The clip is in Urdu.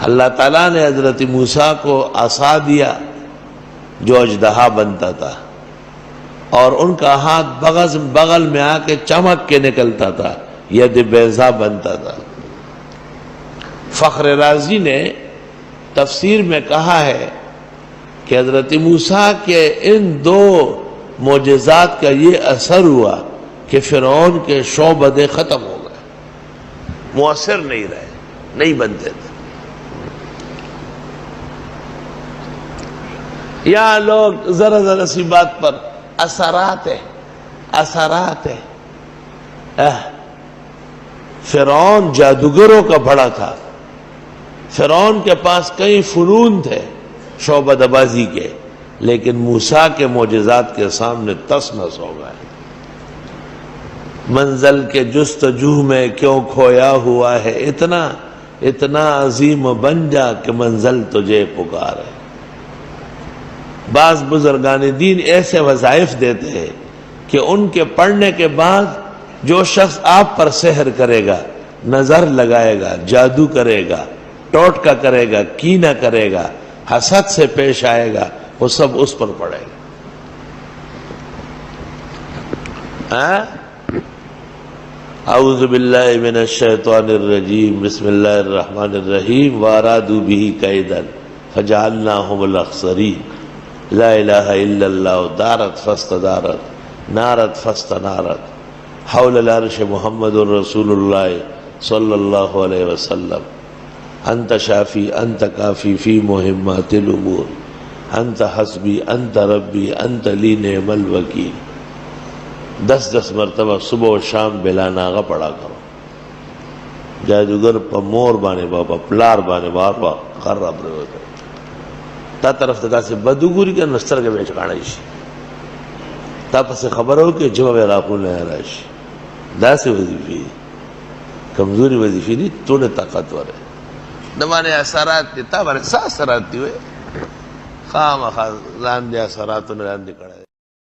اللہ تعالیٰ نے حضرت موسیٰ کو عصا دیا جو اژدہا بنتا تھا، اور ان کا ہاتھ بغل میں آ کے چمک کے نکلتا تھا، ید بیضا بنتا تھا۔ فخر رازی نے تفسیر میں کہا ہے کہ حضرت موسیٰ کے ان دو معجزات کا یہ اثر ہوا کہ فرعون کے شعبدے ختم ہو گئے، مؤثر نہیں رہے، نہیں بنتے تھے۔ یہاں لوگ ذرا ذرا سی بات پر اثرات ہیں۔ فرعون جادوگروں کا بڑا تھا، فرعون کے پاس کئی فنون تھے شعبدہ بازی کے، لیکن موسیٰ کے معجزات کے سامنے تس نس ہو گئے۔ منزل کے جستجو میں کیوں کھویا ہوا ہے اتنا عظیم بن جا کہ منزل تجھے پکارے۔ بعض بزرگان دین ایسے وظائف دیتے ہیں کہ ان کے پڑھنے کے بعد جو شخص آپ پر سحر کرے گا، نظر لگائے گا، جادو کرے گا، ٹوٹکا کرے گا، کینہ کرے گا، حسد سے پیش آئے گا، وہ سب اس پر پڑے گا۔ اعوذ باللہ من الشیطان الرجیم، بسم اللہ الرحمن الرحیم، وارادوا به کیدا فجعلناهم الاخسرین، لا الہ الا اللہ، دارت فاستدارت، نارت فاستنارت، حول العرش محمد رسول اللہ صلی اللہ علیہ وسلم، انت شافی انت کافی فی مہمات الامور، انت حسبی انت ربی انت لی نعم الوکیل۔ 10 مرتبہ صبح و شام بلا ناغہ پڑھا کرو۔ جادوگر پا مور بانے بابا پلار بانے بابا خراب رہے ہوتا تا طرف تا سے بدوگوری کا نستر کے بیچ کھانا ایشی تا پس خبر ہو کہ جمع راقون لے راشی دا سے وظیفی کمزوری وظیفی نہیں، تو نے طاقتور ہے نمانے اثرات دیتا بانے سا اثرات دیوے خام خواہ لان دیا اثراتوں نے لان دی کڑا ہے۔